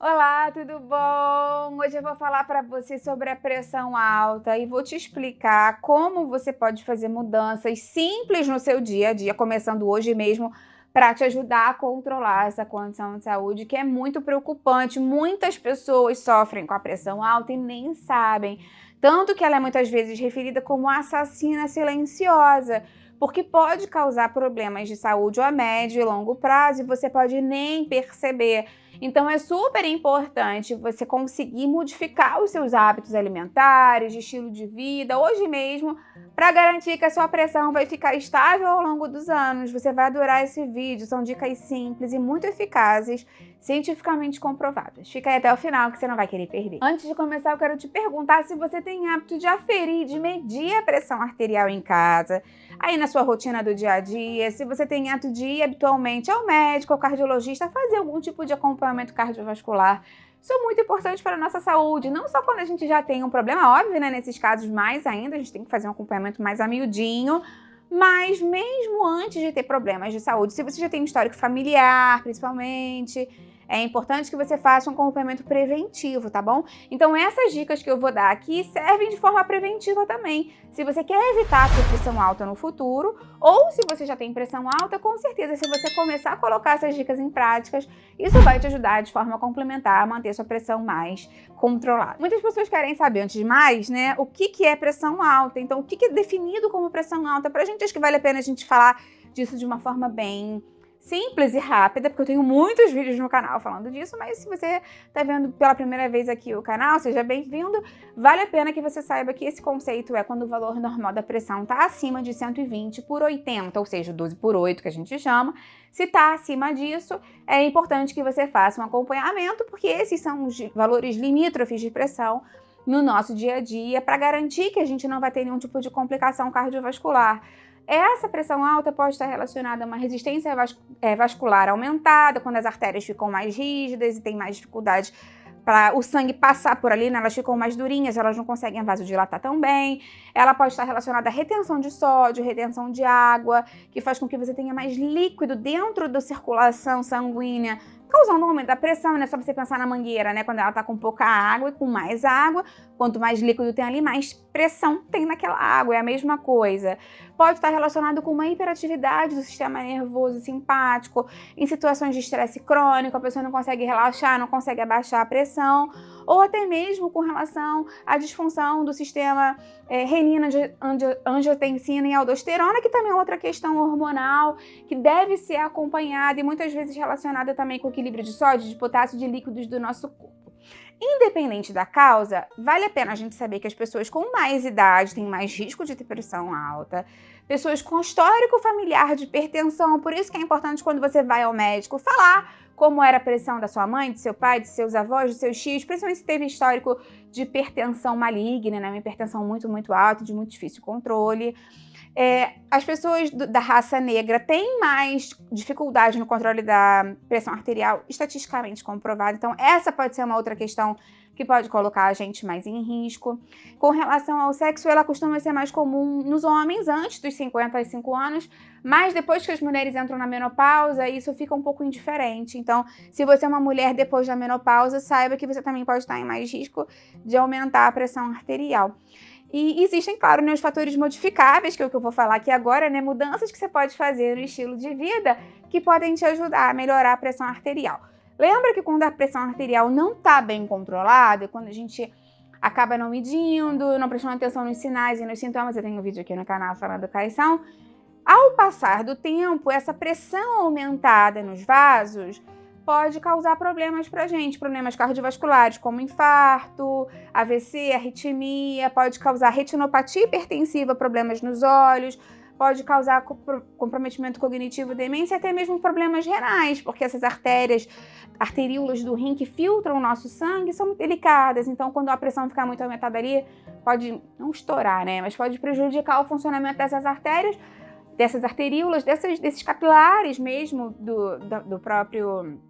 Olá, tudo bom? Hoje eu vou falar para você sobre a pressão alta e vou te explicar como você pode fazer mudanças simples no seu dia a dia, começando hoje mesmo, para te ajudar a controlar essa condição de saúde que é muito preocupante. Muitas pessoas sofrem com a pressão alta e nem sabem, tanto que ela é muitas vezes referida como assassina silenciosa, porque pode causar problemas de saúde a médio e longo prazo e você pode nem perceber. Então é super importante você conseguir modificar os seus hábitos alimentares, de estilo de vida, hoje mesmo, para garantir que a sua pressão vai ficar estável ao longo dos anos. Você vai adorar esse vídeo, são dicas simples e muito eficazes, cientificamente comprovadas. Fica aí até o final que você não vai querer perder. Antes de começar, eu quero te perguntar se você tem hábito de aferir, de medir a pressão arterial em casa, aí na sua rotina do dia a dia, se você tem hábito de ir habitualmente ao médico, ao cardiologista, fazer algum tipo de acompanhamento cardiovascular. Isso é muito importante para a nossa saúde, não só quando a gente já tem um problema, óbvio, né? Nesses casos mais ainda, a gente tem que fazer um acompanhamento mais a miudinho, mas mesmo antes de ter problemas de saúde, se você já tem um histórico familiar, principalmente, é importante que você faça um acompanhamento preventivo, tá bom? Então essas dicas que eu vou dar aqui servem de forma preventiva também. Se você quer evitar ter pressão alta no futuro, ou se você já tem pressão alta, com certeza, se você começar a colocar essas dicas em práticas, isso vai te ajudar de forma complementar a manter sua pressão mais controlada. Muitas pessoas querem saber, antes de mais, né, o que é pressão alta. Então, o que é definido como pressão alta? Pra gente, acho que vale a pena a gente falar disso de uma forma bem simples e rápida, porque eu tenho muitos vídeos no canal falando disso, mas se você está vendo pela primeira vez aqui o canal, seja bem-vindo. Vale a pena que você saiba que esse conceito é quando o valor normal da pressão está acima de 120/80, ou seja, 12/8 que a gente chama. Se está acima disso, é importante que você faça um acompanhamento, porque esses são os valores limítrofes de pressão no nosso dia a dia, para garantir que a gente não vai ter nenhum tipo de complicação cardiovascular. Essa pressão alta pode estar relacionada a uma resistência vascular aumentada, quando as artérias ficam mais rígidas e tem mais dificuldade para o sangue passar por ali, né? Elas ficam mais durinhas, elas não conseguem vasodilatar tão bem. Ela pode estar relacionada à retenção de sódio, retenção de água, que faz com que você tenha mais líquido dentro da circulação sanguínea, causando um aumento da pressão, né? Só você pensar na mangueira, né? Quando ela tá com pouca água e com mais água, quanto mais líquido tem ali, mais pressão tem naquela água, é a mesma coisa. Pode estar relacionado com uma hiperatividade do sistema nervoso simpático, em situações de estresse crônico, a pessoa não consegue relaxar, não consegue abaixar a pressão, ou até mesmo com relação à disfunção do sistema renina, angiotensina e aldosterona, que também é outra questão hormonal que deve ser acompanhada e muitas vezes relacionada também com o equilíbrio de sódio, de potássio, de líquidos do nosso corpo. Independente da causa, vale a pena a gente saber que as pessoas com mais idade têm mais risco de ter pressão alta, pessoas com histórico familiar de hipertensão, por isso que é importante quando você vai ao médico falar como era a pressão da sua mãe, do seu pai, de seus avós, dos seus tios, principalmente se teve histórico de hipertensão maligna, né? Uma hipertensão muito alta, de muito difícil controle. As pessoas da raça negra têm mais dificuldade no controle da pressão arterial, estatisticamente comprovado. Então, essa pode ser uma outra questão que pode colocar a gente mais em risco. Com relação ao sexo, ela costuma ser mais comum nos homens antes dos 55 anos, mas depois que as mulheres entram na menopausa, isso fica um pouco indiferente. Então, se você é uma mulher depois da menopausa, saiba que você também pode estar em mais risco de aumentar a pressão arterial. E existem, claro, né, os fatores modificáveis, que é o que eu vou falar aqui agora, né, mudanças que você pode fazer no estilo de vida que podem te ajudar a melhorar a pressão arterial. Lembra que quando a pressão arterial não está bem controlada, quando a gente acaba não medindo, não prestando atenção nos sinais e nos sintomas, eu tenho um vídeo aqui no canal falando quais são, ao passar do tempo, essa pressão aumentada nos vasos pode causar problemas pra gente, problemas cardiovasculares como infarto, AVC, arritmia, pode causar retinopatia hipertensiva, problemas nos olhos, pode causar comprometimento cognitivo, demência e até mesmo problemas renais, porque essas arteríolas do rim que filtram o nosso sangue são muito delicadas, então quando a pressão ficar muito aumentada ali, pode não estourar, né, mas pode prejudicar o funcionamento dessas artérias, dessas arteríolas, desses capilares mesmo do próprio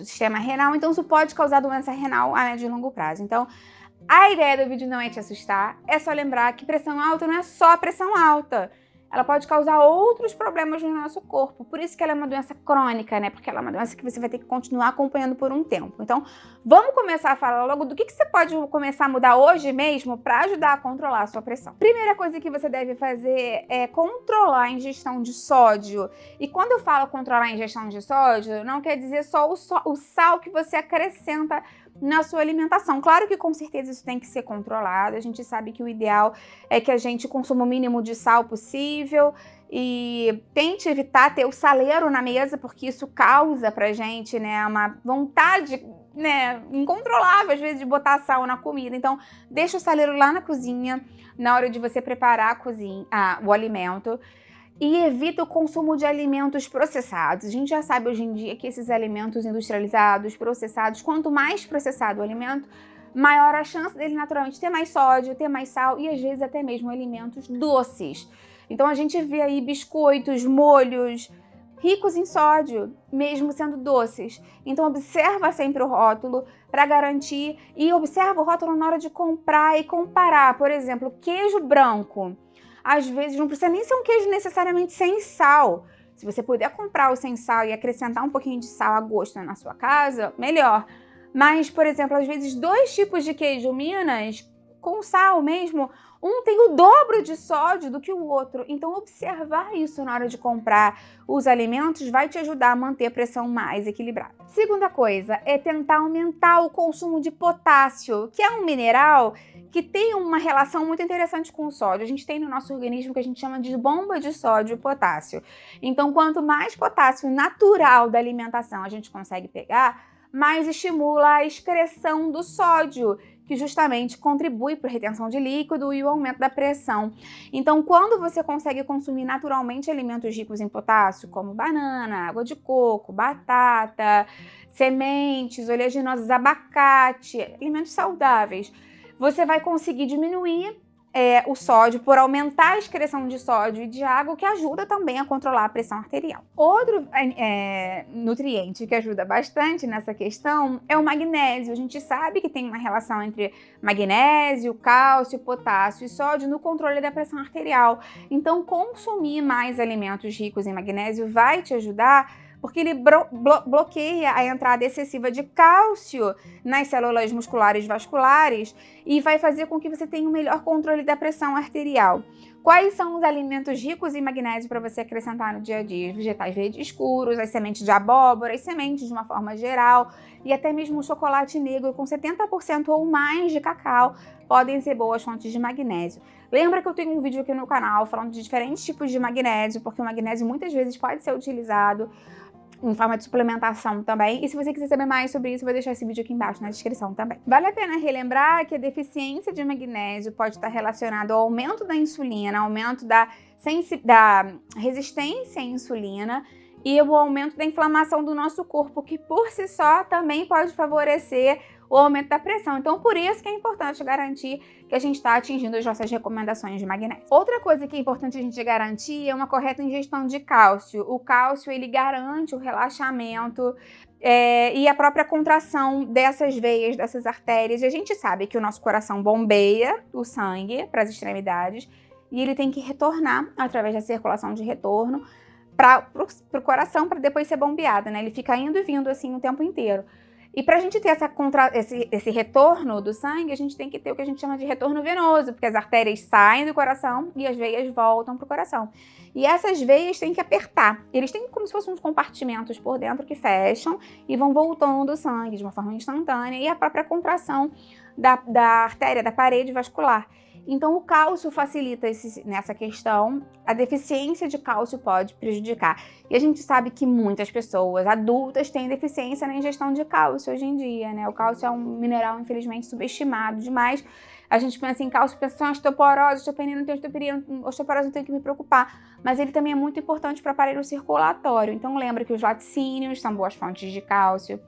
sistema renal, então isso pode causar doença renal a médio e longo prazo. Então, a ideia do vídeo não é te assustar, é só lembrar que pressão alta não é só pressão alta. ela pode causar outros problemas no nosso corpo. Por isso que ela é uma doença crônica, né? Porque ela é uma doença que você vai ter que continuar acompanhando por um tempo. Então, vamos começar a falar logo do que você pode começar a mudar hoje mesmo para ajudar a controlar a sua pressão. Primeira coisa que você deve fazer é controlar a ingestão de sódio. E quando eu falo controlar a ingestão de sódio, não quer dizer só o sal que você acrescenta na sua alimentação. Claro que com certeza isso tem que ser controlado. A gente sabe que o ideal é que a gente consuma o mínimo de sal possível e tente evitar ter o saleiro na mesa, porque isso causa pra gente, né, uma vontade, né, incontrolável às vezes de botar sal na comida. Então, deixa o saleiro lá na cozinha na hora de você preparar o alimento. E evita o consumo de alimentos processados. A gente já sabe hoje em dia que esses alimentos industrializados, processados, quanto mais processado o alimento, maior a chance dele naturalmente ter mais sódio, ter mais sal e às vezes até mesmo alimentos doces. Então a gente vê aí biscoitos, molhos ricos em sódio, mesmo sendo doces. Então observa sempre o rótulo para garantir e observa o rótulo na hora de comprar e comparar. Por exemplo, queijo branco. Às vezes não precisa nem ser um queijo necessariamente sem sal. Se você puder comprar o sem sal e acrescentar um pouquinho de sal a gosto na sua casa, melhor. Mas, por exemplo, às vezes 2 tipos de queijo Minas, com sal mesmo, um tem o dobro de sódio do que o outro. Então, observar isso na hora de comprar os alimentos vai te ajudar a manter a pressão mais equilibrada. Segunda coisa é tentar aumentar o consumo de potássio, que é um mineral que tem uma relação muito interessante com o sódio. A gente tem no nosso organismo o que a gente chama de bomba de sódio e potássio. Então, quanto mais potássio natural da alimentação a gente consegue pegar, mais estimula a excreção do sódio, que justamente contribui para a retenção de líquido e o aumento da pressão. Então, quando você consegue consumir naturalmente alimentos ricos em potássio, como banana, água de coco, batata, sementes, oleaginosas, abacate, alimentos saudáveis, você vai conseguir diminuir o sódio por aumentar a excreção de sódio e de água, que ajuda também a controlar a pressão arterial. Outro nutriente que ajuda bastante nessa questão é o magnésio. A gente sabe que tem uma relação entre magnésio, cálcio, potássio e sódio no controle da pressão arterial. Então, consumir mais alimentos ricos em magnésio vai te ajudar, porque ele bloqueia a entrada excessiva de cálcio nas células musculares vasculares e vai fazer com que você tenha um melhor controle da pressão arterial. Quais são os alimentos ricos em magnésio para você acrescentar no dia a dia? Os vegetais verdes escuros, as sementes de abóbora, as sementes de uma forma geral e até mesmo o chocolate negro com 70% ou mais de cacau podem ser boas fontes de magnésio. Lembra que eu tenho um vídeo aqui no canal falando de diferentes tipos de magnésio, porque o magnésio muitas vezes pode ser utilizado em forma de suplementação também. E se você quiser saber mais sobre isso, eu vou deixar esse vídeo aqui embaixo na descrição também. Vale a pena relembrar que a deficiência de magnésio pode estar relacionada ao aumento da insulina, aumento da resistência à insulina e o aumento da inflamação do nosso corpo, que por si só também pode favorecer o aumento da pressão. Então, por isso que é importante garantir que a gente está atingindo as nossas recomendações de magnésio. Outra coisa que é importante a gente garantir é uma correta ingestão de cálcio. O cálcio, ele garante o relaxamento e a própria contração dessas veias, dessas artérias. E a gente sabe que o nosso coração bombeia o sangue para as extremidades e ele tem que retornar através da circulação de retorno para o coração, para depois ser bombeado, né? Ele fica indo e vindo assim o tempo inteiro. E para a gente ter esse retorno do sangue, a gente tem que ter o que a gente chama de retorno venoso, porque as artérias saem do coração e as veias voltam para o coração. E essas veias têm que apertar. Eles têm como se fossem uns compartimentos por dentro que fecham e vão voltando o sangue de uma forma instantânea e a própria contração da artéria, da parede vascular. Então, o cálcio facilita nessa questão. A deficiência de cálcio pode prejudicar. E a gente sabe que muitas pessoas adultas têm deficiência na ingestão de cálcio hoje em dia, né? O cálcio é um mineral, infelizmente, subestimado demais. A gente pensa em cálcio, pensa em osteoporose, osteopenia, não tem osteopenia, osteoporose não tem que me preocupar. Mas ele também é muito importante para o aparelho circulatório. Então, lembra que os laticínios são boas fontes de cálcio.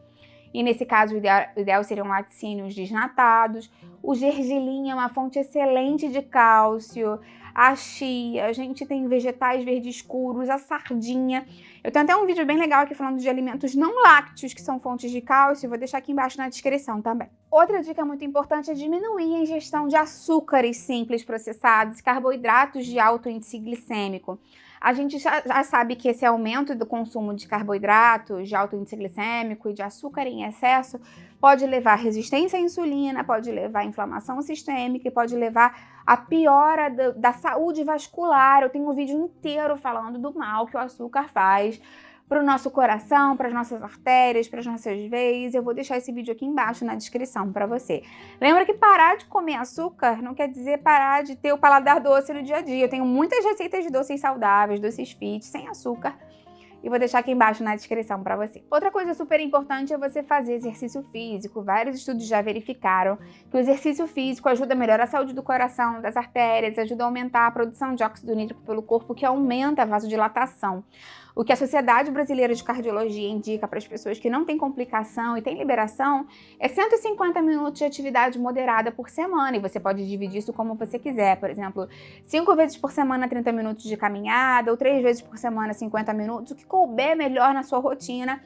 e nesse caso o ideal seriam laticínios desnatados. O gergelim é uma fonte excelente de cálcio. A chia, a gente tem vegetais verdes escuros, a sardinha. Eu tenho até um vídeo bem legal aqui falando de alimentos não lácteos que são fontes de cálcio, vou deixar aqui embaixo na descrição também. Outra dica muito importante é diminuir a ingestão de açúcares simples processados e carboidratos de alto índice glicêmico. A gente já sabe que esse aumento do consumo de carboidratos de alto índice glicêmico e de açúcar em excesso pode levar à resistência à insulina, pode levar à inflamação sistêmica e pode levar à piora da saúde vascular. Eu tenho um vídeo inteiro falando do mal que o açúcar faz para o nosso coração, para as nossas artérias, para as nossas veias. Eu vou deixar esse vídeo aqui embaixo na descrição para você. Lembra que parar de comer açúcar não quer dizer parar de ter o paladar doce no dia a dia. Eu tenho muitas receitas de doces saudáveis, doces fit, sem açúcar, e vou deixar aqui embaixo na descrição para você. Outra coisa super importante é você fazer exercício físico. Vários estudos já verificaram que o exercício físico ajuda a melhorar a saúde do coração, das artérias, ajuda a aumentar a produção de óxido nítrico pelo corpo, que aumenta a vasodilatação. O que a Sociedade Brasileira de Cardiologia indica para as pessoas que não têm complicação e têm liberação é 150 minutos de atividade moderada por semana, e você pode dividir isso como você quiser. Por exemplo, 5 vezes por semana 30 minutos de caminhada, ou 3 vezes por semana 50 minutos, o que couber melhor na sua rotina.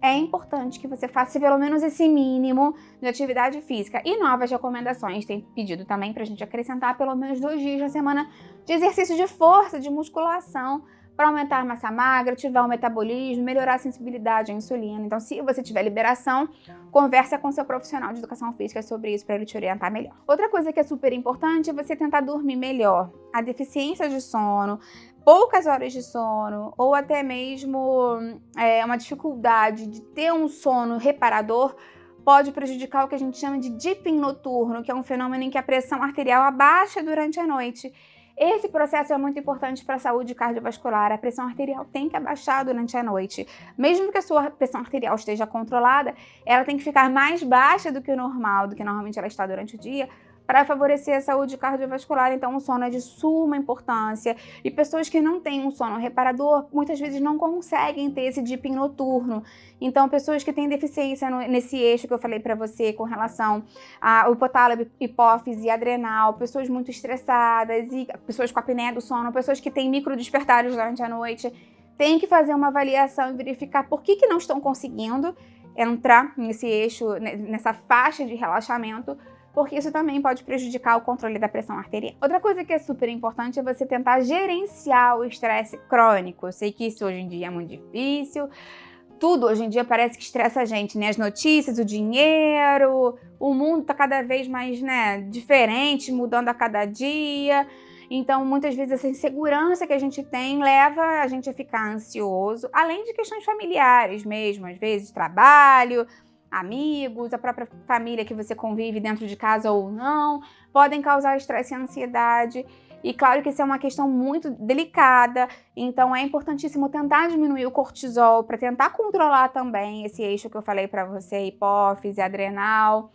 É importante que você faça pelo menos esse mínimo de atividade física. E novas recomendações, tem pedido também para a gente acrescentar pelo menos 2 dias na semana de exercício de força, de musculação, para aumentar a massa magra, ativar o metabolismo, melhorar a sensibilidade à insulina. Então, se você tiver liberação, conversa com seu profissional de educação física sobre isso para ele te orientar melhor. Outra coisa que é super importante é você tentar dormir melhor. A deficiência de sono, poucas horas de sono, ou até mesmo uma dificuldade de ter um sono reparador, pode prejudicar o que a gente chama de dipping noturno, que é um fenômeno em que a pressão arterial abaixa durante a noite. Esse processo é muito importante para a saúde cardiovascular. A pressão arterial tem que abaixar durante a noite. Mesmo que a sua pressão arterial esteja controlada, ela tem que ficar mais baixa do que o normal, do que normalmente ela está durante o dia, para favorecer a saúde cardiovascular. Então, o sono é de suma importância. E pessoas que não têm um sono reparador, muitas vezes não conseguem ter esse dipping noturno. Então, pessoas que têm deficiência nesse eixo que eu falei para você com relação ao hipotálamo, hipófise, adrenal, pessoas muito estressadas, e pessoas com apneia do sono, pessoas que têm microdespertares durante a noite, tem que fazer uma avaliação e verificar por que não estão conseguindo entrar nesse eixo, nessa faixa de relaxamento, porque isso também pode prejudicar o controle da pressão arterial. Outra coisa que é super importante é você tentar gerenciar o estresse crônico. Eu sei que isso hoje em dia é muito difícil. Tudo hoje em dia parece que estressa a gente, né? As notícias, o dinheiro, o mundo tá cada vez mais, diferente, mudando a cada dia. Então, muitas vezes, essa insegurança que a gente tem leva a gente a ficar ansioso, além de questões familiares mesmo, às vezes trabalho, amigos, a própria família que você convive dentro de casa ou não, podem causar estresse e ansiedade. E claro que isso é uma questão muito delicada, então é importantíssimo tentar diminuir o cortisol para tentar controlar também esse eixo que eu falei para você, hipófise, adrenal.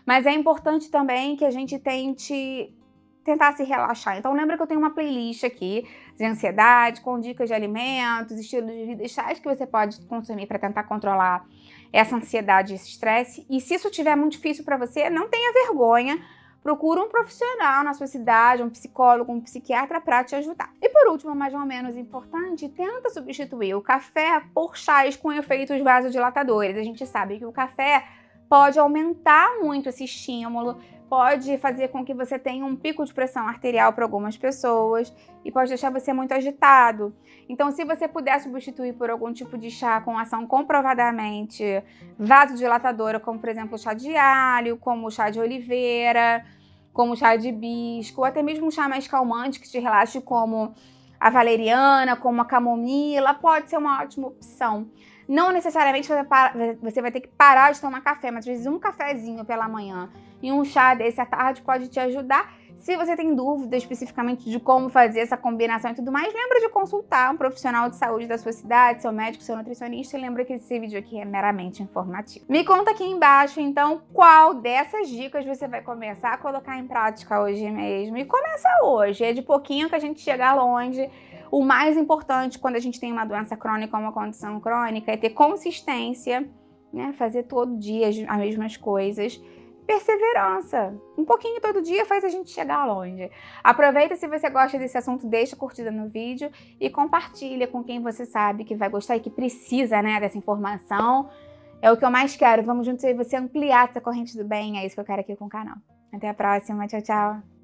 Mas é importante também que a gente tente tentar se relaxar. Então lembra que eu tenho uma playlist aqui de ansiedade, com dicas de alimentos, estilos de vida e chás que você pode consumir para tentar controlar essa ansiedade e esse estresse. E se isso estiver muito difícil para você, não tenha vergonha, procura um profissional na sua cidade, um psicólogo, um psiquiatra para te ajudar. E por último, mais ou menos importante, tenta substituir o café por chás com efeitos vasodilatadores. A gente sabe que o café pode aumentar muito esse estímulo, pode fazer com que você tenha um pico de pressão arterial para algumas pessoas e pode deixar você muito agitado. Então, se você puder substituir por algum tipo de chá com ação comprovadamente vasodilatadora, como por exemplo o chá de alho, como o chá de oliveira, como o chá de hibisco, ou até mesmo um chá mais calmante que te relaxe, como a valeriana, como a camomila, pode ser uma ótima opção. Não necessariamente você vai ter que parar de tomar café, mas às vezes um cafezinho pela manhã e um chá desse à tarde pode te ajudar. Se você tem dúvida especificamente de como fazer essa combinação e tudo mais, lembra de consultar um profissional de saúde da sua cidade, seu médico, seu nutricionista, e lembra que esse vídeo aqui é meramente informativo. Me conta aqui embaixo, então, qual dessas dicas você vai começar a colocar em prática hoje mesmo. E começa hoje, é de pouquinho que a gente chega longe. O mais importante quando a gente tem uma doença crônica ou uma condição crônica é ter consistência né? Fazer todo dia as mesmas coisas. Perseverança. Um pouquinho todo dia faz a gente chegar longe. Aproveita, se você gosta desse assunto, deixa a curtida no vídeo e compartilha com quem você sabe que vai gostar e que precisa, né, dessa informação. É o que eu mais quero. Vamos juntos aí você ampliar essa corrente do bem. É isso que eu quero aqui com o canal. Até a próxima. Tchau, tchau.